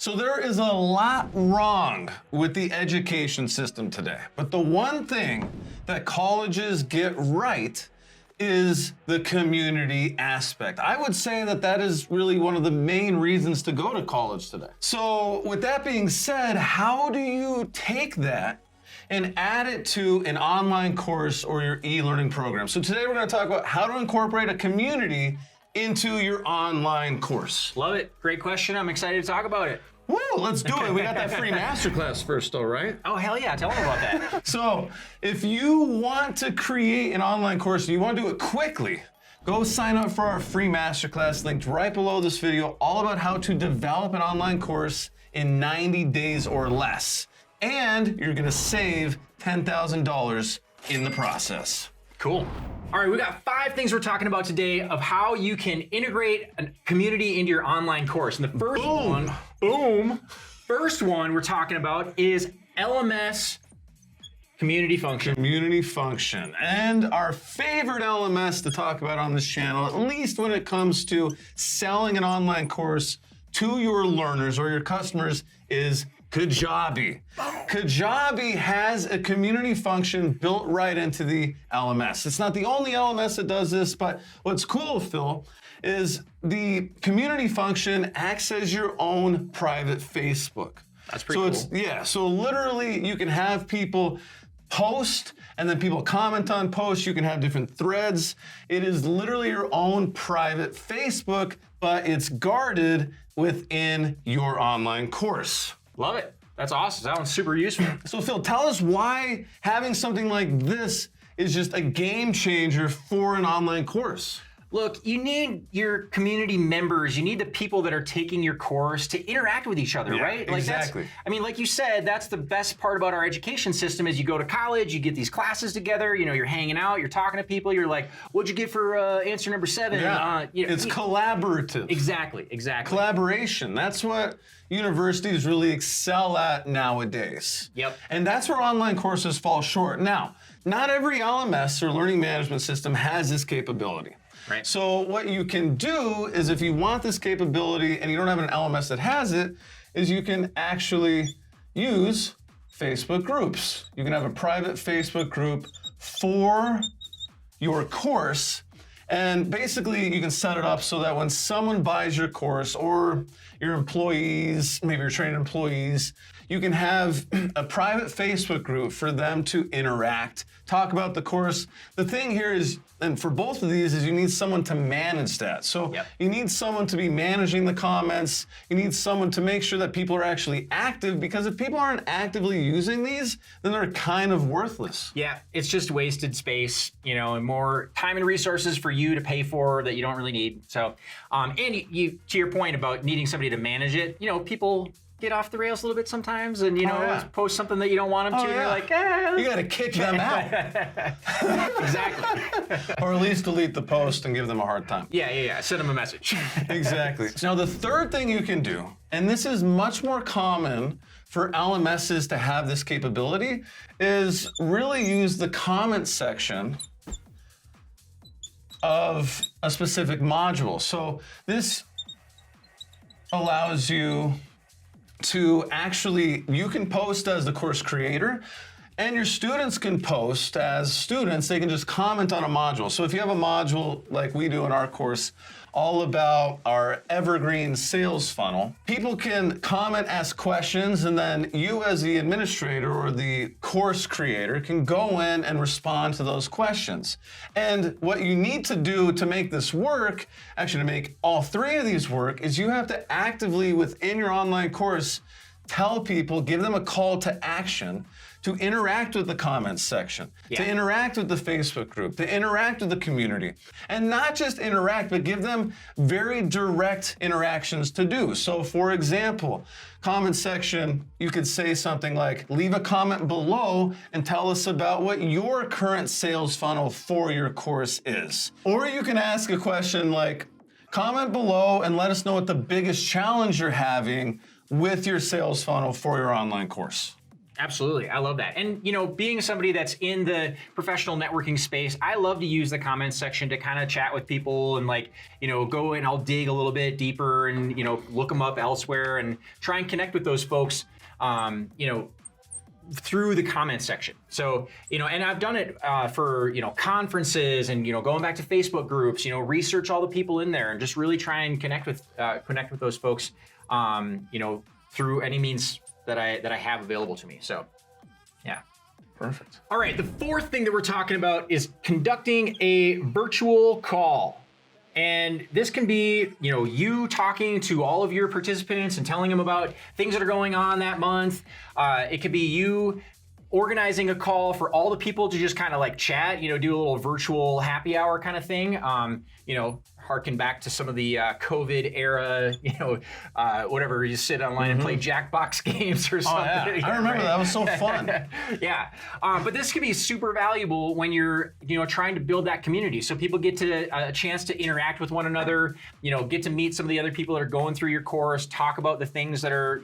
So there is a lot wrong with the education system today. But the one thing that colleges get right is the community aspect. I would say that that is really one of the main reasons to go to college today. So with that being said, how do you take that and add it to an online course or your e-learning program? So today we're going to talk about how to incorporate a community into your online course. Love it. Great question. I'm excited to talk about it. Woo, let's do it. We got that free masterclass first though, right? Oh, hell yeah. Tell them about that. So if you want to create an online course and you want to do it quickly, go sign up for our free masterclass linked right below this video, all about how to develop an online course in 90 days or less. And you're going to save $10,000 in the process. Cool. All right, we got 5 things we're talking about today of how you can integrate a community into your online course. And the first first one we're talking about is LMS community function. Community function. And our favorite LMS to talk about on this channel, at least when it comes to selling an online course to your learners or your customers, is Kajabi. Kajabi has a community function built right into the LMS. It's not the only LMS that does this, but what's cool, Phil, is the community function acts as your own private Facebook. That's pretty cool. So literally you can have people post and then people comment on posts. You can have different threads. It is literally your own private Facebook, but it's guarded within your online course. Love it. That's awesome. That one's super useful. So Phil, tell us why having something like this is just a game changer for an online course. Look, you need your community members. You need the people that are taking your course to interact with each other, right? Like exactly. Like you said, that's the best part about our education system is you go to college, you get these classes together, you're hanging out, you're talking to people, you're like, what'd you get for answer number 7? Yeah. It's collaborative. Exactly. Collaboration. That's what universities really excel at nowadays. Yep. And that's where online courses fall short. Now, not every LMS or learning management system has this capability. Right. So what you can do is if you want this capability and you don't have an LMS that has it, is you can actually use Facebook groups. You can have a private Facebook group for your course. And basically you can set it up so that when someone buys your course or your employees, maybe your trained employees, you can have a private Facebook group for them to interact, talk about the course. The thing here is, and for both of these, is you need someone to manage that. So you need someone to be managing the comments. You need someone to make sure that people are actually active, because if people aren't actively using these, then they're kind of worthless. Yeah, it's just wasted space, and more time and resources for you to pay for that you don't really need. So, and you to your point about needing somebody to manage it, people get off the rails a little bit sometimes and, post something that you don't want them to. You're like, you got to kick them out. Exactly. Or at least delete the post and give them a hard time. Yeah. Send them a message. Exactly. Now, the third thing you can do, and this is much more common for LMSs to have this capability, is really use the comment section of a specific module. So this allows you to actually, you can post as the course creator, and your students can post as students. They can just comment on a module. So if you have a module like we do in our course, all about our evergreen sales funnel, people can comment, ask questions, and then you as the administrator or the course creator can go in and respond to those questions. And what you need to do to make this work, actually to make all 3 of these work, is you have to actively within your online course tell people, give them a call to action to interact with the comments section, to interact with the Facebook group, to interact with the community. And not just interact, but give them very direct interactions to do. So for example, comment section, you could say something like, leave a comment below and tell us about what your current sales funnel for your course is. Or you can ask a question like, comment below and let us know what the biggest challenge you're having with your sales funnel for your online course. Absolutely. I love that. And, being somebody that's in the professional networking space, I love to use the comments section to kind of chat with people and go and I'll dig a little bit deeper and, look them up elsewhere and try and connect with those folks, through the comment section. So, and I've done it for, conferences and, going back to Facebook groups, research all the people in there and just really try and connect with those folks, through any means that I have available to me. So, yeah. Perfect. All right. The fourth thing that we're talking about is conducting a virtual call. And this can be, you talking to all of your participants and telling them about things that are going on that month. It could be you organizing a call for all the people to just kind of chat, do a little virtual happy hour kind of thing. Harken back to some of the COVID era, whatever, you sit online and play Jackbox games or something. Oh, yeah. I remember that was so fun. Yeah. But this can be super valuable when you're, trying to build that community. So people get a chance to interact with one another, get to meet some of the other people that are going through your course, talk about the things that are,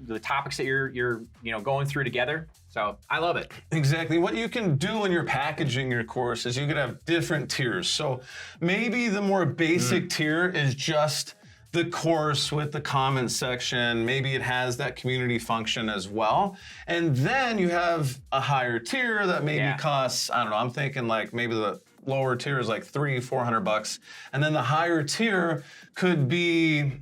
the topics that you're going through together. So I love it. Exactly. What you can do when you're packaging your course is you could have different tiers. So maybe the more basic tier is just the course with the comments section. Maybe it has that community function as well. And then you have a higher tier that maybe costs, I don't know, I'm thinking maybe the lower tier is $300-400. And then the higher tier could be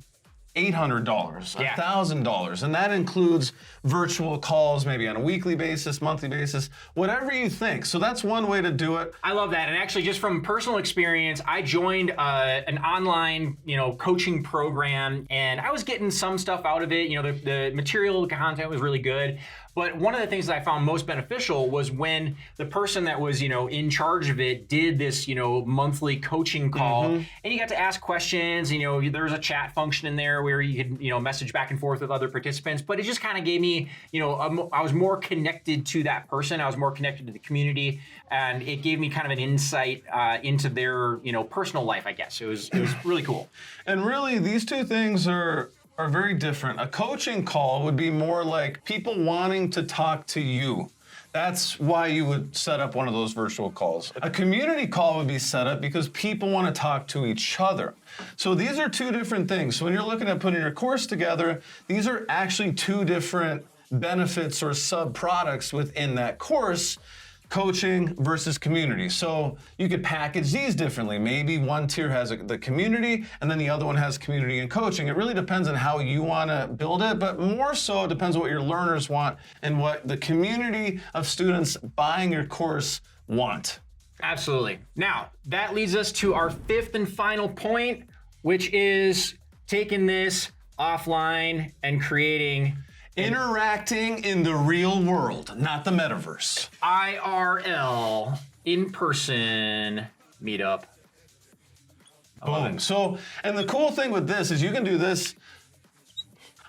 $800, $1,000, and that includes virtual calls, maybe on a weekly basis, monthly basis, whatever you think. So that's one way to do it. I love that, and actually, just from personal experience, I joined an online, coaching program, and I was getting some stuff out of it. The material, the content was really good. But one of the things that I found most beneficial was when the person that was, in charge of it did this, monthly coaching call, and you got to ask questions. There was a chat function in there where you could, message back and forth with other participants. But it just kind of gave me, I was more connected to that person. I was more connected to the community, and it gave me kind of an insight into their, personal life, I guess. It was really cool. And really, these two things are very different. A coaching call would be more like people wanting to talk to you. That's why you would set up one of those virtual calls. A community call would be set up because people want to talk to each other. So these are two different things. So when you're looking at putting your course together, these are actually two different benefits or sub-products within that course. Coaching versus community. So you could package these differently. Maybe one tier has the community and then the other one has community and coaching. It really depends on how you want to build it, but more so it depends on what your learners want and what the community of students buying your course want. Absolutely. Now, that leads us to our fifth and final point, which is taking this offline and creating interacting in the real world, not the metaverse. IRL, in-person meetup. Boom. So, and the cool thing with this is you can do this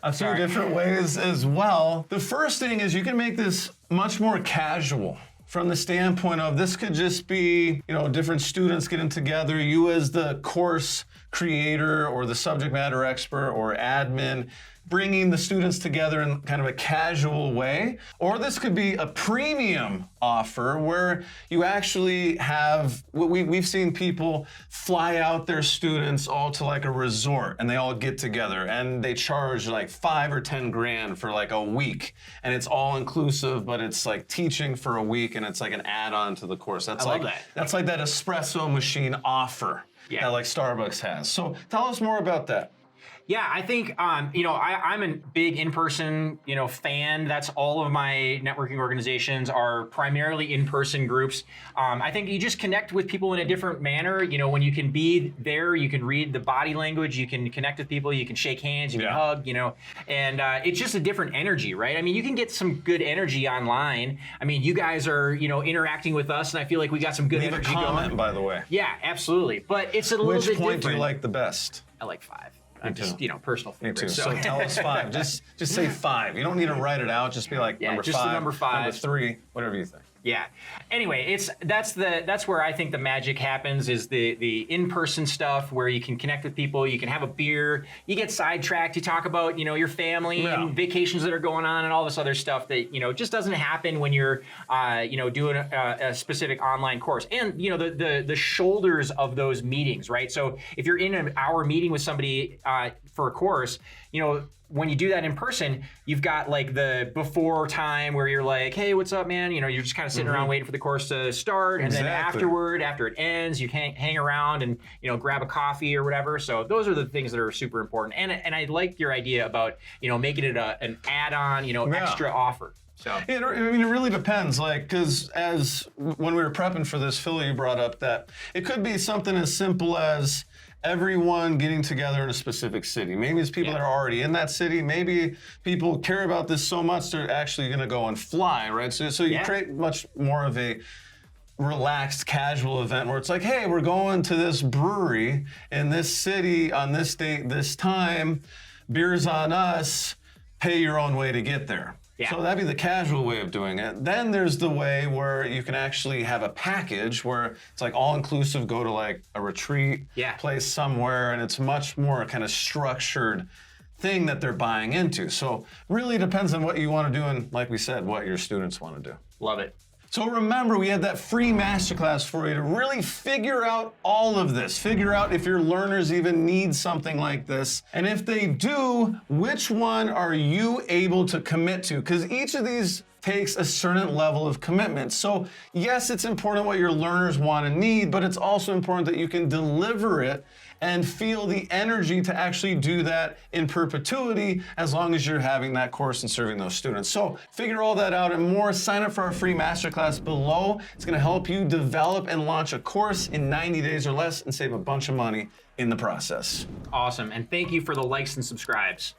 a few different ways as well. The first thing is you can make this much more casual. From the standpoint of this could just be, different students getting together, you as the course creator or the subject matter expert or admin, bringing the students together in kind of a casual way. Or this could be a premium offer where you actually have, we've seen people fly out their students all to a resort and they all get together and they charge $5 or $10 for a week. And it's all inclusive, but it's teaching for a week and it's an add-on to the course. That's I love that. That's that espresso machine offer that Starbucks has. So tell us more about that. Yeah, I think, I'm a big in-person, fan. That's all of my networking organizations are primarily in-person groups. I think you just connect with people in a different manner. When you can be there, you can read the body language, you can connect with people, you can shake hands, you can hug, and it's just a different energy, right? I mean, you can get some good energy online. I mean, you guys are, interacting with us, and I feel like we got some good energy going. Leave a comment, going. by the way. Yeah, absolutely. But it's a little bit different. Which point do you like the best? I like 5. I'm just, personal favorite. Me too. So tell us 5. Just say 5. You don't need to write it out. Just be number 5. Just the number 5. Number 3. whatever you think. Yeah. Anyway, that's where I think the magic happens, is the in-person stuff where you can connect with people, you can have a beer, you get sidetracked, you talk about, your family and vacations that are going on and all this other stuff that, just doesn't happen when you're, doing a specific online course. And, the shoulders of those meetings, right? So if you're in an hour meeting with somebody for a course, when you do that in person, you've got like the before time where you're like, hey, what's up, man? You're just kind of sitting around waiting for the course to start. And then afterward, after it ends, you can hang around and, grab a coffee or whatever. So those are the things that are super important. And I like your idea about, making it an add-on, extra offer. So it really depends. Because when we were prepping for this, Phil, you brought up that it could be something as simple as everyone getting together in a specific city. Maybe it's people that are already in that city. Maybe people care about this so much they're actually going to go and fly, right? So you create much more of a relaxed, casual event where it's like, hey, we're going to this brewery in this city on this date, this time. Beer's on us. Pay your own way to get there. Yeah. So that'd be the casual way of doing it. Then there's the way where you can actually have a package where it's like all-inclusive, go to like a retreat place somewhere, and it's much more kind of structured thing that they're buying into. So really depends on what you want to do and, like we said, what your students want to do. Love it. So remember, we had that free masterclass for you to really figure out all of this. Figure out if your learners even need something like this. And if they do, which one are you able to commit to? Because each of these takes a certain level of commitment. So yes, it's important what your learners want and need, but it's also important that you can deliver it and feel the energy to actually do that in perpetuity as long as you're having that course and serving those students. So figure all that out and more. Sign up for our free masterclass below. It's going to help you develop and launch a course in 90 days or less and save a bunch of money in the process. Awesome. And thank you for the likes and subscribes.